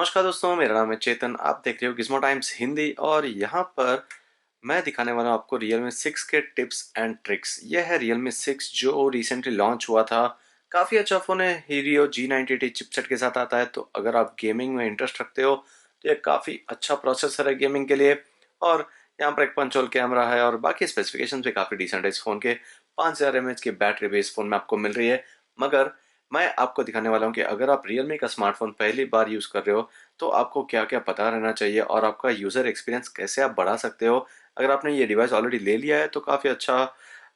नमस्कार दोस्तों, मेरा नाम है चेतन। आप देख रहे हो गिज़मो टाइम्स हिंदी और यहाँ पर मैं दिखाने वाला हूँ आपको Realme 6 के टिप्स एंड ट्रिक्स। यह है Realme 6 जो रिसेंटली लॉन्च हुआ था। काफ़ी अच्छा फ़ोन है, Helio G90T चिपसेट के साथ आता है। तो अगर आप गेमिंग में इंटरेस्ट रखते हो तो ये काफ़ी अच्छा प्रोसेसर है गेमिंग के लिए। और यहाँ पर एक पंच होल कैमरा है और बाकी स्पेसिफिकेशन भी काफ़ी डिसेंट है इस फ़ोन के। 5000 mAh की बैटरी भी इस फ़ोन में आपको मिल रही है। मगर मैं आपको दिखाने वाला हूँ कि अगर आप Realme का स्मार्टफोन पहली बार यूज़ कर रहे हो तो आपको क्या-क्या पता रहना चाहिए और आपका यूज़र एक्सपीरियंस कैसे आप बढ़ा सकते हो। अगर आपने ये डिवाइस ऑलरेडी ले लिया है तो काफ़ी अच्छा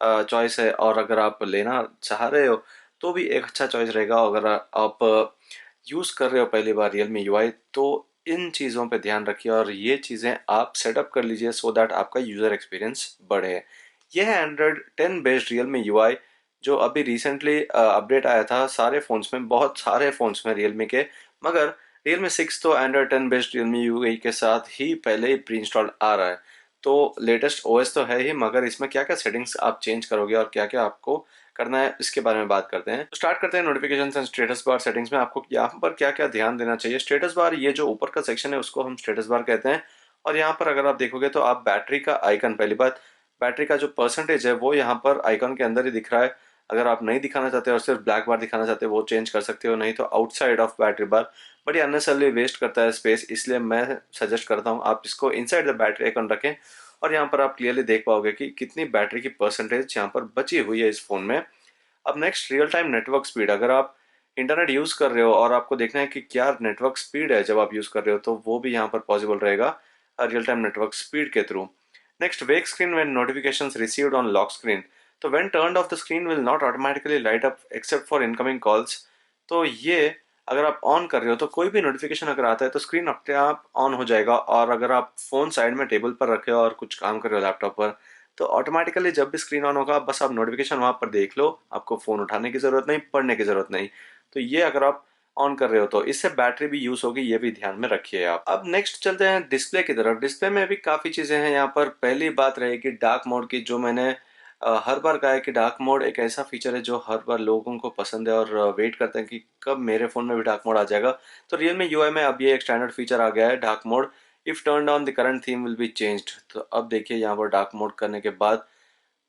चॉइस है, और अगर आप लेना चाह रहे हो तो भी एक अच्छा चॉइस रहेगा। अगर आप यूज़ कर रहे हो पहली बार Realme UI तो इन चीज़ों पे ध्यान रखिए और ये चीज़ें आप सेटअप कर लीजिए सो दैट आपका यूज़र एक्सपीरियंस बढ़े। यह है एंड्रॉयड 10 बेस्ड Realme UI जो अभी रिसेंटली अपडेट आया था सारे फ़ोन्स में, बहुत सारे फ़ोन्स में Realme के। मगर Realme 6 तो एंड्रॉयड 10 बेस्ड Realme UI के साथ ही पहले ही प्री इंस्टॉल्ड आ रहा है। तो लेटेस्ट ओएस तो है ही, मगर इसमें क्या-क्या सेटिंग्स आप चेंज करोगे और क्या-क्या आपको करना है इसके बारे में बात करते हैं। तो स्टार्ट करते हैं notifications and status bar settings में। आपको यहाँ पर क्या-क्या ध्यान देना चाहिए। स्टेटस बार, ये जो ऊपर का सेक्शन है उसको हम स्टेटस बार कहते हैं। और यहाँ पर अगर आप देखोगे तो आप बैटरी का आइकन, पहली बात बैटरी का जो परसेंटेज है वो यहाँ पर आइकन के अंदर ही दिख रहा है। अगर आप नहीं दिखाना चाहते और सिर्फ ब्लैक बार दिखाना चाहते हो वो चेंज कर सकते हो, नहीं तो outside of battery bar. But ये अननेसेसरली वेस्ट करता है स्पेस, इसलिए मैं सजेस्ट करता हूँ आप इसको इनसाइड द बैटरी आइकन रखें। और यहाँ पर आप क्लियरली देख पाओगे कि कितनी बैटरी की परसेंटेज यहाँ पर बची हुई है इस फ़ोन में। अब next, real time network speed. अगर आप इंटरनेट यूज़ कर रहे हो और आपको देखना है कि क्या नेटवर्क स्पीड है जब आप यूज़ कर रहे हो, तो वो भी यहाँ पर पॉसिबल रहेगा रियल टाइम नेटवर्क स्पीड के थ्रू। Next, wake screen when notifications received on lock screen. तो when turned off the screen will not automatically light up except for incoming calls. तो ये अगर आप ऑन कर रहे हो तो कोई भी नोटिफिकेशन अगर आता है तो स्क्रीन अपने आप ऑन हो जाएगा। और अगर आप फ़ोन साइड में टेबल पर रखे हो और कुछ काम कर रहे हो लैपटॉप पर, तो ऑटोमेटिकली जब भी स्क्रीन ऑन होगा बस आप नोटिफिकेशन वहाँ पर देख लो, आपको फ़ोन उठाने की ज़रूरत नहीं, पढ़ने की ज़रूरत नहीं। तो ये अगर आप ऑन कर रहे हो तो इससे बैटरी भी यूज़ होगी, ये भी ध्यान में रखिए आप। अब नेक्स्ट चलते हैं डिस्प्ले की तरफ। डिस्प्ले में भी काफ़ी चीज़ें हैं यहाँ पर। पहली बात रहेगी डार्क मोड की, जो मैंने हर बार कहा है कि डार्क मोड एक ऐसा फीचर है जो हर बार लोगों को पसंद है और वेट करते हैं कि कब मेरे फ़ोन में भी डार्क मोड आ जाएगा। तो Realme UI में अब ये एक स्टैंडर्ड फीचर आ गया है dark mode. If turned on the current theme will be changed. तो अब देखिए यहाँ पर डार्क मोड करने के बाद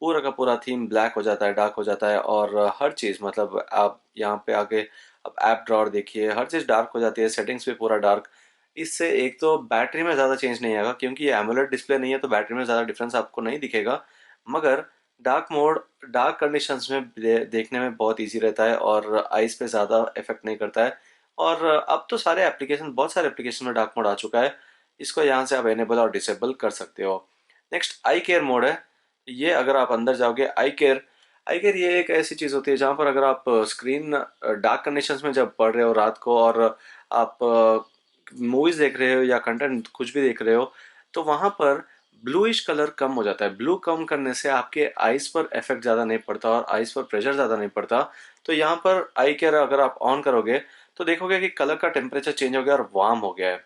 पूरा का पूरा थीम ब्लैक हो जाता है, डार्क हो जाता है। और हर चीज़, मतलब आप यहाँ पे आके अब ऐप ड्रॉअर देखिए, हर चीज़ डार्क हो जाती है, सेटिंग्स भी पूरा डार्क। इससे एक तो बैटरी में ज़्यादा चेंज नहीं आएगा क्योंकि ये एमोलेड डिस्प्ले नहीं है, तो बैटरी में ज़्यादा डिफरेंस आपको नहीं दिखेगा। मगर डार्क मोड डार्क कंडीशंस में देखने में बहुत ईजी रहता है और आइज़ पे ज़्यादा इफेक्ट नहीं करता है। और अब तो सारे एप्लीकेशन, बहुत सारे एप्लीकेशन में डार्क मोड आ चुका है। इसको यहाँ से आप एनेबल और डिसेबल कर सकते हो। नेक्स्ट, आई केयर मोड है। ये अगर आप अंदर जाओगे, आई केयर ये एक ऐसी चीज़ होती है जहाँ पर अगर आप स्क्रीन डार्क कंडीशंस में जब पढ़ रहे हो रात को और आप मूवीज़ देख रहे हो या कंटेंट कुछ भी देख रहे हो, तो वहाँ पर ब्लूइश कलर कम हो जाता है। ब्लू कम करने से आपके आइज़ पर इफेक्ट ज़्यादा नहीं पड़ता और आइज़ पर प्रेशर ज़्यादा नहीं पड़ता। तो यहाँ पर आई केयर अगर आप ऑन करोगे तो देखोगे कि कलर का टेम्परेचर चेंज हो गया और वार्म हो गया है।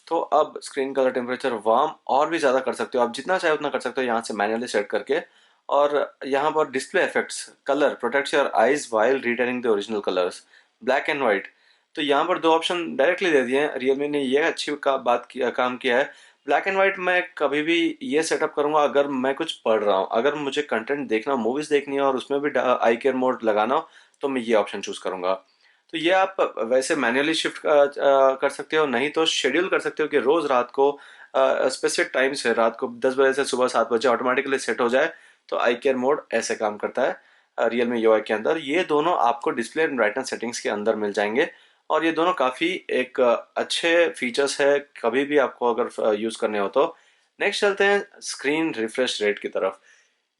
तो अब स्क्रीन कलर टेम्परेचर वार्म और भी ज़्यादा कर सकते हो, आप जितना चाहे उतना कर सकते हो यहाँ से मैन्युअली सेट करके। और यहाँ पर display effects, colour protects your eyes while retaining the original colours, black and white. तो यहाँ पर दो ऑप्शन डायरेक्टली दे दिए हैं। रियलमी ने ये अच्छी काम किया है। ब्लैक एंड वाइट मैं कभी भी ये सेटअप करूँगा अगर मैं कुछ पढ़ रहा हूँ, अगर मुझे कंटेंट देखना, मूवीज़ देखनी है और उसमें भी आई केयर मोड लगाना हो, तो मैं ये ऑप्शन चूज़ करूँगा। तो ये आप वैसे मैन्युअली शिफ्ट कर सकते हो, नहीं तो शेड्यूल कर सकते हो कि रोज़ रात को स्पेसिफिक टाइम से, रात को 10 बजे से सुबह 7 बजे ऑटोमेटिकली सेट हो जाए। तो आई केयर मोड ऐसे काम करता है रियल मी यूआई के अंदर। ये दोनों आपको डिस्प्ले एंड ब्राइटनेस सेटिंग्स के अंदर मिल जाएंगे और ये दोनों काफ़ी एक अच्छे फीचर्स है कभी भी आपको अगर यूज़ करने हो तो। नेक्स्ट चलते हैं स्क्रीन रिफ्रेश रेट की तरफ।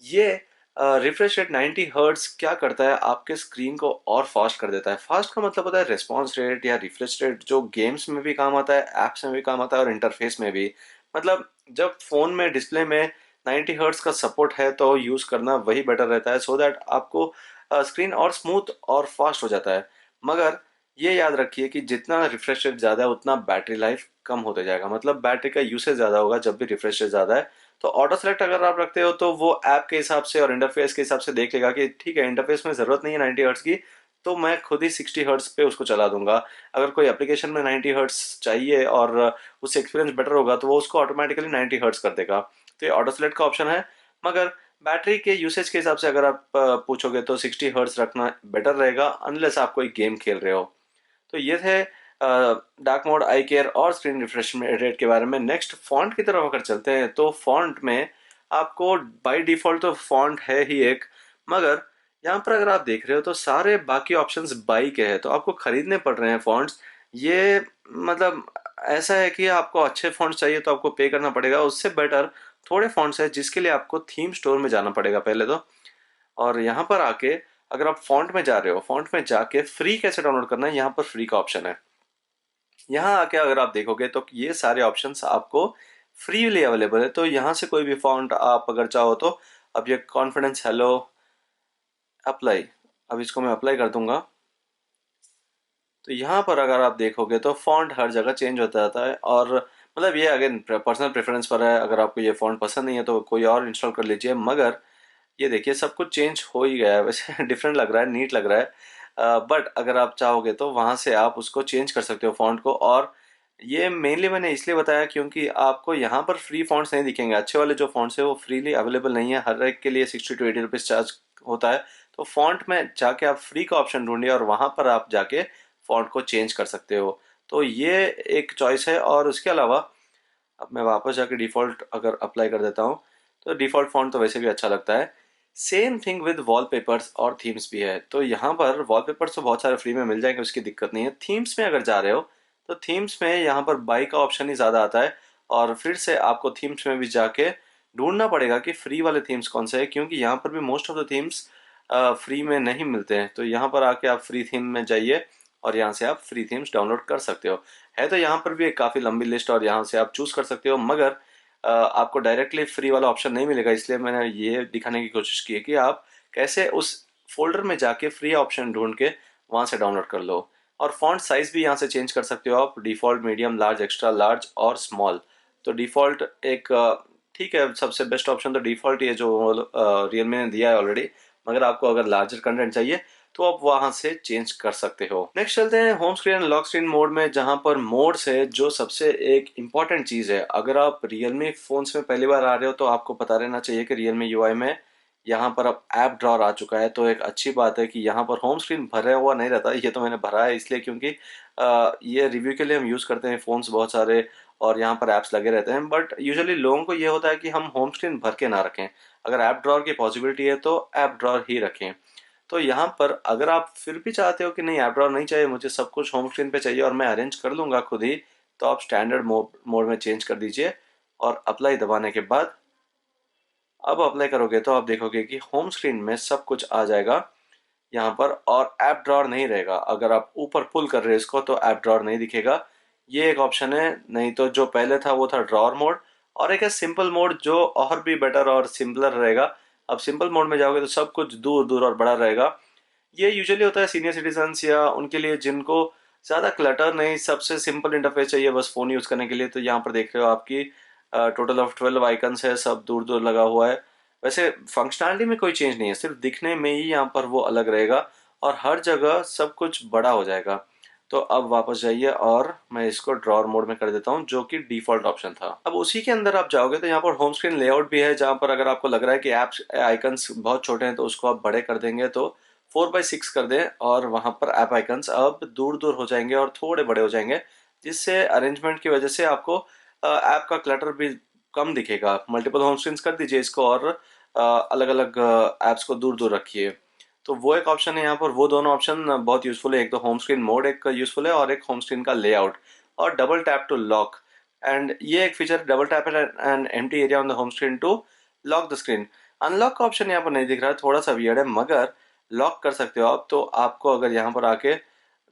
ये रिफ्रेश रेट 90 हर्ट्स क्या करता है, आपके स्क्रीन को और फास्ट कर देता है। फास्ट का मतलब होता है रिस्पॉन्स रेट या रिफ्रेश रेट, जो गेम्स में भी काम आता है, ऐप्स में भी काम आता है और इंटरफेस में भी। मतलब जब फ़ोन में डिस्प्ले में 90 हर्ट्स का सपोर्ट है तो यूज़ करना वही बेटर रहता है, सो दैट आपको स्क्रीन और स्मूथ और फास्ट हो जाता है। मगर ये याद रखिए कि जितना रिफ्रेश रेट ज़्यादा है उतना बैटरी लाइफ कम होते जाएगा, मतलब बैटरी का यूसेज ज़्यादा होगा जब भी रिफ्रेश रेट ज़्यादा है। तो ऑटो सेलेक्ट अगर आप रखते हो तो वो ऐप के हिसाब से और इंटरफेस के हिसाब से देख लेगा कि ठीक है, इंटरफेस में ज़रूरत नहीं है 90 हर्ट्ज की, तो मैं खुद ही 60 हर्ट्स पे उसको चला दूंगा। अगर कोई एप्लीकेशन में 90 हर्ट्स चाहिए और उससे एक्सपीरियंस बेटर होगा तो वो उसको ऑटोमेटिकली 90 हर्ट्स कर देगा। तो ये ऑटो सेलेक्ट का ऑप्शन है। मगर बैटरी के यूसेज के हिसाब से अगर आप पूछोगे तो 60 हर्ट्स रखना बेटर रहेगा, अनलेस आप कोई गेम खेल रहे हो। तो ये थे डार्क मोड, आई केयर और स्क्रीन रिफ्रेश रेट के बारे में। नेक्स्ट फॉन्ट की तरफ अगर चलते हैं तो फॉन्ट में आपको बाय डिफ़ॉल्ट तो फॉन्ट है ही एक, मगर यहाँ पर अगर आप देख रहे हो तो सारे बाकी ऑप्शंस बाई के हैं, तो आपको खरीदने पड़ रहे हैं फॉन्ट्स। ये मतलब ऐसा है कि आपको अच्छे फॉन्ट्स चाहिए तो आपको पे करना पड़ेगा, उससे बेटर थोड़े फॉन्ट्स हैं जिसके लिए आपको थीम स्टोर में जाना पड़ेगा पहले तो। और यहाँ पर आके अगर आप फॉन्ट में जा रहे हो, फॉन्ट में जाके फ्री कैसे डाउनलोड करना है, यहाँ पर फ्री का ऑप्शन है। यहाँ आके अगर आप देखोगे तो ये सारे ऑप्शंस आपको फ्रीली अवेलेबल है। तो यहाँ से कोई भी फॉन्ट आप अगर चाहो तो, अब ये कॉन्फिडेंस हेलो अप्लाई, अब इसको मैं अप्लाई कर दूंगा। तो यहाँ पर अगर आप देखोगे तो फॉन्ट हर जगह चेंज होता रहता है। और मतलब ये अगेन पर्सनल प्रेफरेंस पर है, अगर आपको ये फॉन्ट पसंद नहीं है तो कोई और इंस्टॉल कर लीजिए। मगर ये देखिए सब कुछ चेंज हो ही गया है वैसे डिफरेंट लग रहा है, नीट लग रहा है। बट अगर आप चाहोगे तो वहाँ से आप उसको चेंज कर सकते हो फॉन्ट को। और ये मेनली मैंने इसलिए बताया क्योंकि आपको यहाँ पर फ्री फॉन्ट्स नहीं दिखेंगे। अच्छे वाले जो फॉन्ट्स है वो फ्रीली अवेलेबल नहीं है, हर एक के लिए 60 to 80 रुपीज़ चार्ज होता है। तो फॉन्ट में जाके आप फ्री का ऑप्शन ढूंढिए और वहाँ पर आप जाके फॉन्ट को चेंज कर सकते हो। तो ये एक चॉइस है। और उसके अलावा अब मैं वापस जाके डिफ़ॉल्ट अगर अप्लाई कर देता हूँ तो डिफ़ॉल्ट फॉन्ट तो वैसे भी अच्छा लगता है। सेम थिंग विद वॉलपेपर्स और थीम्स भी है। तो यहाँ पर वॉलपेपर्स तो बहुत सारे फ्री में मिल जाएंगे, उसकी दिक्कत नहीं है। थीम्स में अगर जा रहे हो तो थीम्स में यहाँ पर बाई का ऑप्शन ही ज़्यादा आता है। और फिर से आपको थीम्स में भी जाके ढूंढना पड़ेगा कि फ्री वाले थीम्स कौन से हैं, क्योंकि यहाँ पर भी most of the themes free में नहीं मिलते हैं। तो यहाँ पर आके आप फ्री थीम में जाइए और यहाँ से आप फ्री थीम्स डाउनलोड कर सकते हो। है तो यहाँ पर भी एक काफ़ी लंबी लिस्ट और यहाँ से आप चूज़ कर सकते हो। मगर आपको डायरेक्टली फ्री वाला ऑप्शन नहीं मिलेगा, इसलिए मैंने ये दिखाने की कोशिश की है कि आप कैसे उस फोल्डर में जाके फ्री ऑप्शन ढूंढ के वहाँ से डाउनलोड कर लो। और फॉन्ट साइज़ भी यहाँ से चेंज कर सकते हो आप, default, medium, large, extra large और स्मॉल। तो डिफ़ॉल्ट एक ठीक है, सबसे बेस्ट ऑप्शन तो डिफ़ॉल्ट ही है जो रियलमी ने दिया है ऑलरेडी। मगर आपको अगर लार्जर कंटेंट चाहिए तो आप वहाँ से चेंज कर सकते हो। नेक्स्ट चलते हैं home screen and lock screen mode में, जहाँ पर मोड्स है जो सबसे एक इम्पॉर्टेंट चीज़ है। अगर आप रियलमी फ़ोन्स में पहली बार आ रहे हो तो आपको पता रहना चाहिए कि रियलमी यूआई में यहाँ पर अब ऐप ड्रॉअर आ चुका है। तो एक अच्छी बात है कि यहाँ पर होम स्क्रीन भरा हुआ नहीं रहता। ये तो मैंने भरा है इसलिए क्योंकि ये रिव्यू के लिए हम यूज़ करते हैं फ़ोन्स बहुत सारे और यहाँ पर ऐप्स लगे रहते हैं। बट यूजुअली लोगों को ये होता है कि हम होम स्क्रीन भर के ना रखें। अगर ऐप ड्रॉअर की पॉसिबिलिटी है तो ऐप ड्रॉअर ही रखें। तो यहाँ पर अगर आप फिर भी चाहते हो कि नहीं ऐप ड्रॉअर नहीं चाहिए, मुझे सब कुछ होम स्क्रीन पे चाहिए और मैं अरेंज कर लूँगा खुद ही, तो आप स्टैंडर्ड मोड में चेंज कर दीजिए और अप्लाई दबाने के बाद अब अप्लाई करोगे तो आप देखोगे कि होम स्क्रीन में सब कुछ आ जाएगा यहाँ पर और ऐप ड्रॉअर नहीं रहेगा। अगर आप ऊपर पुल कर रहे हो इसको तो ऐप ड्रॉअर नहीं दिखेगा। ये एक ऑप्शन है। नहीं तो जो पहले था वो था ड्रॉअर मोड, और एक है सिंपल मोड जो और भी बेटर और सिंपलर रहेगा। अब सिंपल मोड में जाओगे तो सब कुछ दूर दूर और बड़ा रहेगा। ये यूजुअली होता है सीनियर सिटीजन्स या उनके लिए जिनको ज़्यादा क्लटर नहीं, सबसे सिंपल इंटरफेस चाहिए बस फ़ोन यूज़ करने के लिए। तो यहाँ पर देख रहे हो आपकी टोटल ऑफ 12 आइकन्स है, सब दूर दूर लगा हुआ है। वैसे फंक्शनैलिटी में कोई चेंज नहीं है, सिर्फ दिखने में ही यहाँ पर वो अलग रहेगा और हर जगह सब कुछ बड़ा हो जाएगा। तो अब वापस जाइए और मैं इसको ड्रॉअर मोड में कर देता हूँ जो कि डिफ़ॉल्ट ऑप्शन था। अब उसी के अंदर आप जाओगे तो यहाँ पर होम स्क्रीन लेआउट भी है, जहाँ पर अगर आपको लग रहा है कि ऐप्स आइकन्स बहुत छोटे हैं तो उसको आप बड़े कर देंगे तो 4x6 कर दें और वहाँ पर ऐप आइकन्स अब दूर दूर हो जाएंगे और थोड़े बड़े हो जाएंगे, जिससे अरेंजमेंट की वजह से आपको ऐप का क्लटर भी कम दिखेगा। मल्टीपल होम स्क्रीन्स कर दीजिए इसको और अलग अलग ऐप्स को दूर दूर रखिए। तो वो एक ऑप्शन है यहाँ पर। वो दोनों ऑप्शन बहुत यूज़फुल है, एक तो होम स्क्रीन मोड एक यूज़फुल है और एक होम स्क्रीन का लेआउट। और double tap to lock, and ये एक feature, double tap and empty area on the home screen to lock the screen. Unlock का ऑप्शन यहाँ पर नहीं दिख रहा है, थोड़ा सा वियर्ड है, मगर लॉक कर सकते हो आप। तो आपको अगर यहाँ पर आके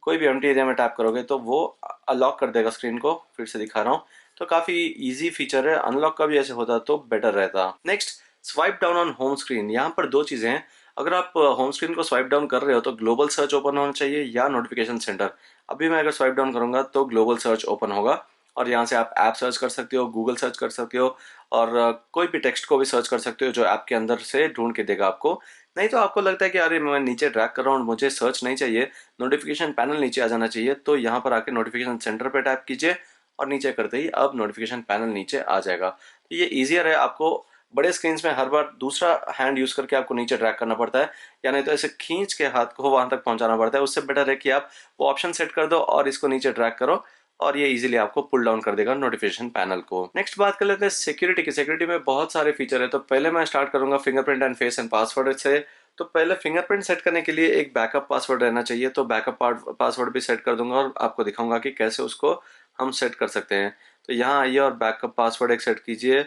कोई भी एम्प्टी एरिया में टैप करोगे तो वो अनलॉक कर देगा स्क्रीन को। फिर से दिखा रहा हूँ। तो काफ़ी इजी फीचर है, अनलॉक का भी ऐसे होता तो बेटर रहता। Next, swipe down on home screen. यहाँ पर दो चीज़ें हैं। अगर आप होम स्क्रीन को स्वाइप डाउन कर रहे हो तो ग्लोबल सर्च ओपन होना चाहिए या नोटिफिकेशन सेंटर। अभी मैं अगर स्वाइप डाउन करूंगा तो ग्लोबल सर्च ओपन होगा और यहाँ से आप ऐप सर्च कर सकते हो, गूगल सर्च कर सकते हो और कोई भी टेक्स्ट को भी सर्च कर सकते हो जो ऐप के अंदर से ढूंढ के देगा आपको नहीं तो आपको लगता है कि अरे मैं नीचे ड्रैग कर रहा हूँ, मुझे सर्च नहीं चाहिए, नोटिफिकेशन पैनल नीचे आ जाना चाहिए, तो यहाँ पर आके नोटिफिकेशन सेंटर पे टैप कीजिए और नीचे करते ही अब नोटिफिकेशन पैनल नीचे आ जाएगा। तो ये ईजियर है, आपको बड़े स्क्रीन में हर बार दूसरा हैंड यूज करके आपको नीचे ड्रैग करना पड़ता है, या नहीं तो ऐसे खींच के हाथ को वहां तक पहुंचाना पड़ता है। उससे बेटर है कि आप वो ऑप्शन सेट कर दो और इसको नीचे ड्रैग करो और ये इजीली आपको पुल डाउन कर देगा नोटिफिकेशन पैनल को। नेक्स्ट बात कर लेते हैं सिक्योरिटी की। सिक्योरिटी में बहुत सारे फीचर है, तो पहले मैं स्टार्ट करूंगा fingerprint and face and password से। तो पहले फिंगरप्रिंट सेट करने के लिए एक बैकअप पासवर्ड रहना चाहिए, तो बैकअप पासवर्ड भी सेट कर दूंगा और आपको दिखाऊंगा कि कैसे उसको हम सेट कर सकते हैं। तो यहाँ आइए और बैकअप पासवर्ड एक सेट कीजिए,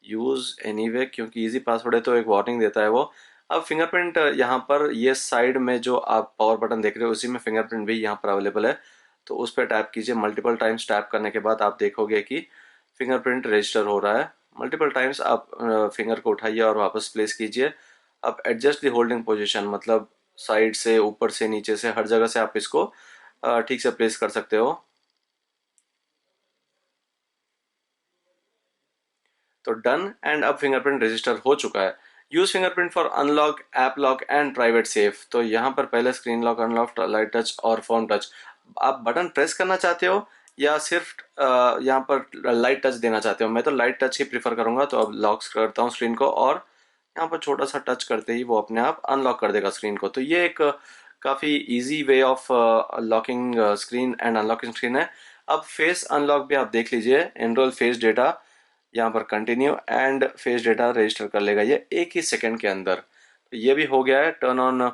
यूज एनीवे, क्योंकि इजी पासवर्ड है तो एक वार्निंग देता है वो। अब फिंगरप्रिंट यहाँ पर ये साइड में जो आप पावर बटन देख रहे हो उसी में फिंगरप्रिंट भी यहाँ पर अवेलेबल है, तो उस पर टैप कीजिए। मल्टीपल टाइम्स टैप करने के बाद आप देखोगे कि फिंगरप्रिंट रजिस्टर हो रहा है। मल्टीपल टाइम्स आप फिंगर को उठाइए और वापस प्लेस कीजिए। अब एडजस्ट द होल्डिंग पोजीशन, मतलब साइड से, ऊपर से, नीचे से, हर जगह से आप इसको ठीक से प्लेस कर सकते हो। तो डन, एंड अब फिंगरप्रिंट रजिस्टर हो चुका है। Use fingerprint for unlock, app lock and private safe. तो यहाँ पर पहले screen lock, unlock, light touch और फोन टच। आप बटन प्रेस करना चाहते हो या सिर्फ यहाँ पर लाइट टच देना चाहते हो? मैं तो लाइट टच ही प्रीफर करूंगा, तो अब लॉक करता हूँ स्क्रीन को और यहाँ पर छोटा सा टच करते ही वो अपने आप अनलॉक कर देगा स्क्रीन को। तो ये एक काफ़ी easy way of locking screen and unlocking screen है। अब फेस अनलॉक भी आप देख लीजिए, एनरोल फेस डेटा, यहाँ पर continue, and face data register कर लेगा ये एक ही सेकंड के अंदर। तो ये भी हो गया है टर्न ऑन।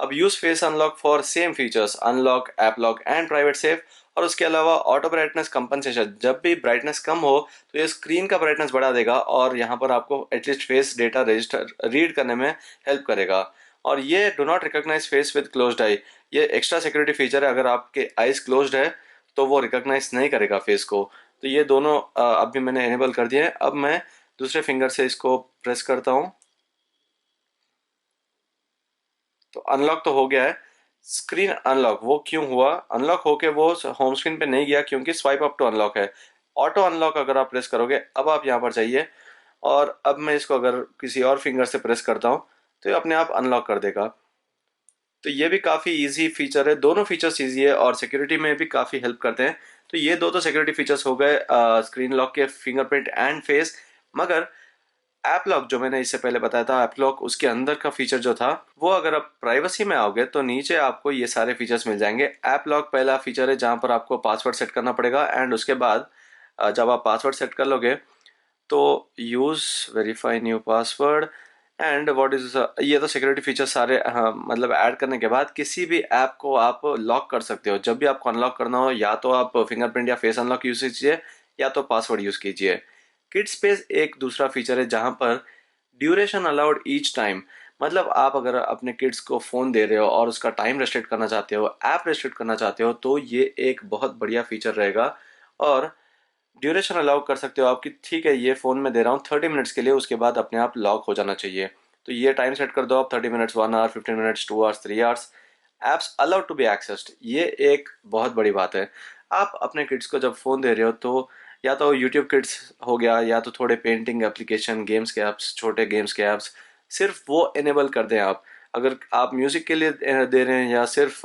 अब use face unlock for same features, unlock, app lock and private safe. और उसके अलावा ऑटो ब्राइटनेस कंपनसेशन, जब भी ब्राइटनेस कम हो तो ये स्क्रीन का ब्राइटनेस बढ़ा देगा और यहाँ पर आपको at least face data register read करने में हेल्प करेगा। और ये do not recognize face with closed eye, ये एक्स्ट्रा सिक्योरिटी फीचर है। अगर आपके आईज क्लोज्ड है तो वो रिकॉग्नाइज नहीं करेगा फेस को। तो ये दोनों अभी मैंने एनेबल कर दिए हैं। अब मैं दूसरे फिंगर से इसको प्रेस करता हूँ तो अनलॉक तो हो गया है। स्क्रीन अनलॉक वो क्यों हुआ? अनलॉक होके वो होम स्क्रीन पे नहीं गया क्योंकि स्वाइप अप टू अनलॉक है। ऑटो अनलॉक अगर आप प्रेस करोगे, अब आप यहाँ पर जाइए और अब मैं इसको अगर किसी और फिंगर से प्रेस करता हूँ तो ये अपने आप अनलॉक कर देगा। तो ये भी काफ़ी इजी फीचर है, दोनों फीचर्स इजी है और सिक्योरिटी में भी काफ़ी हेल्प करते हैं। तो ये दो तो सिक्योरिटी फीचर्स हो गए स्क्रीन लॉक के, फिंगरप्रिंट एंड फेस। मगर ऐप लॉक जो मैंने इससे पहले बताया था, ऐप लॉक, उसके अंदर का फीचर जो था वो, अगर आप प्राइवेसी में आओगे तो नीचे आपको ये सारे फीचर्स मिल जाएंगे। ऐप लॉक पहला फीचर है जहां पर आपको पासवर्ड सेट करना पड़ेगा, एंड उसके बाद जब आप पासवर्ड सेट कर लोगे तो use verify new password and what is, ये तो सिक्योरिटी फीचर सारे, हाँ, मतलब ऐड करने के बाद किसी भी ऐप को आप लॉक कर सकते हो। जब भी आपको अनलॉक करना हो या तो आप फिंगरप्रिंट या फेस अनलॉक यूज कीजिए या तो पासवर्ड यूज कीजिए। किड स्पेस एक दूसरा फीचर है जहां पर ड्यूरेशन अलाउड ईच टाइम, मतलब आप अगर अपने किड्स को फ़ोन दे रहे हो और उसका टाइम रेस्ट्रिक्ट करना चाहते हो, ऐप रेस्ट्रिक्ट करना चाहते हो, तो ये एक बहुत बढ़िया फीचर रहेगा। और ड्यूरेशन अलाउ कर सकते हो आपकी, ठीक है ये फ़ोन में दे रहा हूँ 30 मिनट्स के लिए, उसके बाद अपने आप लॉक हो जाना चाहिए। तो ये टाइम सेट कर दो आप, 30 minutes, 1 hour, 15 minutes, 2 hours, 3 hours. Apps allowed to be accessed, ये एक बहुत बड़ी बात है। आप अपने किड्स को जब फ़ोन दे रहे हो तो या तो यूट्यूब किड्स हो गया या तो थोड़े पेंटिंग एप्लीकेशन, गेम्स के ऐप्स, छोटे गेम्स के ऐप्स, सिर्फ वो इनेबल कर दें आप। अगर आप म्यूज़िक के लिए दे रहे हैं या सिर्फ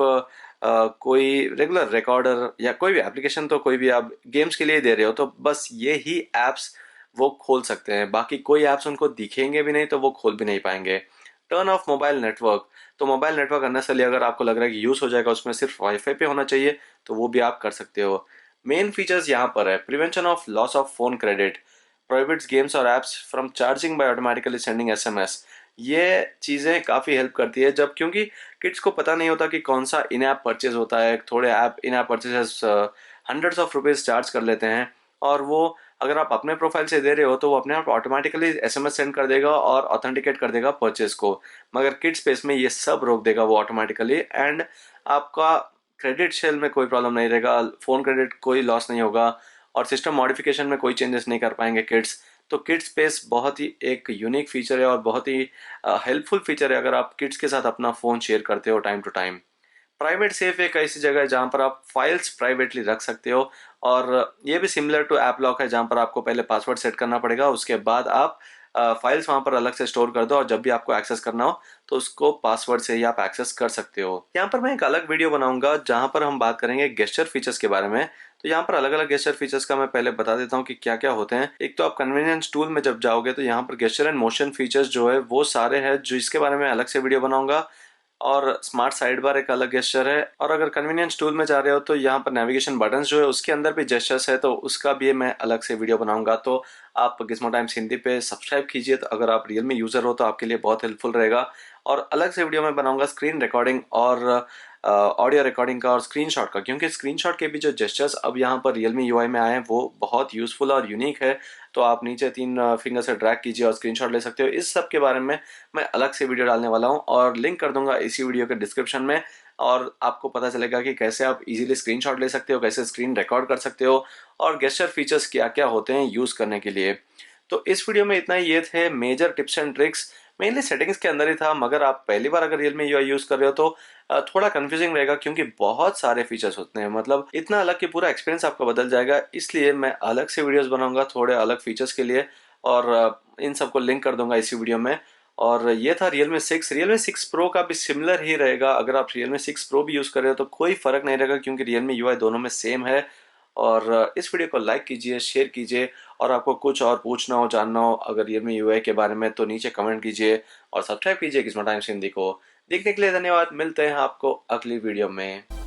कोई रेगुलर रिकॉर्डर या कोई भी एप्लीकेशन, तो कोई भी आप गेम्स के लिए दे रहे हो तो बस ये ही ऐप्स वो खोल सकते हैं, बाकी कोई ऐप्स उनको दिखेंगे भी नहीं तो वो खोल भी नहीं पाएंगे। टर्न ऑफ मोबाइल नेटवर्क, तो मोबाइल नेटवर्क अननेसेसरी अगर आपको लग रहा है कि यूज़ हो जाएगा, उसमें सिर्फ वाईफाई पे होना चाहिए, तो वो भी आप कर सकते हो। मेन फीचर्स यहाँ पर है, prevention of loss of phone credit, prohibits games और apps from charging by automatically sending SMS. ये चीज़ें काफ़ी हेल्प करती है जब, क्योंकि किड्स को पता नहीं होता कि कौन सा इन ऐप परचेज होता है। थोड़े app in app purchases hundreds of rupees charge कर लेते हैं और वो अगर आप अपने प्रोफाइल से दे रहे हो तो वो अपने आप ऑटोमेटिकली एसएमएस सेंड कर देगा और ऑथेंटिकेट कर देगा परचेज को। मगर किड स्पेस में ये सब रोक देगा वो ऑटोमेटिकली, एंड आपका क्रेडिट शेल में कोई प्रॉब्लम नहीं रहेगा, फ़ोन क्रेडिट कोई लॉस नहीं होगा और सिस्टम मॉडिफिकेशन में कोई चेंजेस नहीं कर पाएंगे किड्स। तो किड्स स्पेस बहुत ही एक यूनिक फीचर है और बहुत ही हेल्पफुल फीचर है अगर आप किड्स के साथ अपना फ़ोन शेयर करते हो time to time. Private safe एक ऐसी जगह है जहाँ पर आप फाइल्स प्राइवेटली रख सकते हो, और ये भी सिमिलर टू ऐप लॉक है जहाँ पर आपको पहले पासवर्ड सेट करना पड़ेगा, उसके बाद आप फाइल्स वहाँ पर अलग से स्टोर कर दो और जब भी आपको एक्सेस करना हो तो उसको पासवर्ड से ही आप एक्सेस कर सकते हो। यहाँ पर मैं एक अलग वीडियो बनाऊंगा जहाँ पर हम बात करेंगे गेस्चर फीचर्स के बारे में। तो यहाँ पर अलग अलग गेस्चर फीचर्स का मैं पहले बता देता हूँ कि क्या क्या होते हैं। एक तो आप कन्वीनियंस टूल में जब जाओगे तो यहाँ पर गेस्चर एंड मोशन फीचर्स जो है वो सारे हैं, जो इसके बारे में अलग से वीडियो बनाऊंगा। और स्मार्ट साइड बार एक अलग गेस्चर है। और अगर कन्वीनियंस टूल में जा रहे हो तो यहाँ पर नेविगेशन बटन्स जो है उसके अंदर भी जेस्चर्स है, तो उसका भी मैं अलग से वीडियो बनाऊंगा। तो आप गिज़्मो टाइम्स हिंदी पे सब्सक्राइब कीजिए, तो अगर आप रियल मी यूज़र हो तो आपके लिए बहुत हेल्पफुल रहेगा। और अलग से वीडियो मैं बनाऊंगा स्क्रीन रिकॉर्डिंग और ऑडियो रिकॉर्डिंग का और स्क्रीनशॉट का, क्योंकि स्क्रीनशॉट के भी जो जेस्चर्स अब यहाँ पर रियल मी यूआई में आए हैं वो बहुत यूज़फुल और यूनिक है। तो आप नीचे 3 फिंगर से ड्रैग कीजिए और स्क्रीनशॉट ले सकते हो। इस सब के बारे में मैं अलग से वीडियो डालने वाला हूँ और लिंक कर दूंगा इसी वीडियो के डिस्क्रिप्शन में। और आपको पता चलेगा कि कैसे आप इजीली स्क्रीनशॉट ले सकते हो, कैसे स्क्रीन रिकॉर्ड कर सकते हो और गेस्चर फीचर्स क्या क्या होते हैं यूज़ करने के लिए। तो इस वीडियो में इतना ही, ये थे major tips and tricks. Mainly settings के अंदर ही था, मगर आप पहली बार अगर रियल मी यूआई यूज़ कर रहे हो तो थोड़ा कंफ्यूजिंग रहेगा, क्योंकि बहुत सारे फीचर्स होते हैं, मतलब इतना अलग कि पूरा एक्सपीरियंस आपका बदल जाएगा। इसलिए मैं अलग से वीडियोस बनाऊंगा थोड़े अलग फीचर्स के लिए और इन सबको लिंक कर दूंगा इसी वीडियो में। और ये था रियल मी 6 प्रो का भी सिमिलर ही रहेगा। अगर आप रियल मी 6 प्रो भी यूज़ कर रहे हो तो कोई फ़र्क नहीं रहेगा, क्योंकि रियल मी यूआई दोनों में सेम है। और इस वीडियो को लाइक कीजिए, शेयर कीजिए, और आपको कुछ और पूछना हो, जानना हो अगर रियल मी यूआई के बारे में तो नीचे कमेंट कीजिए और सब्सक्राइब कीजिए गिज़्मो टाइम्स हिंदी को। देखने के लिए धन्यवाद। मिलते हैं आपको अगली वीडियो में।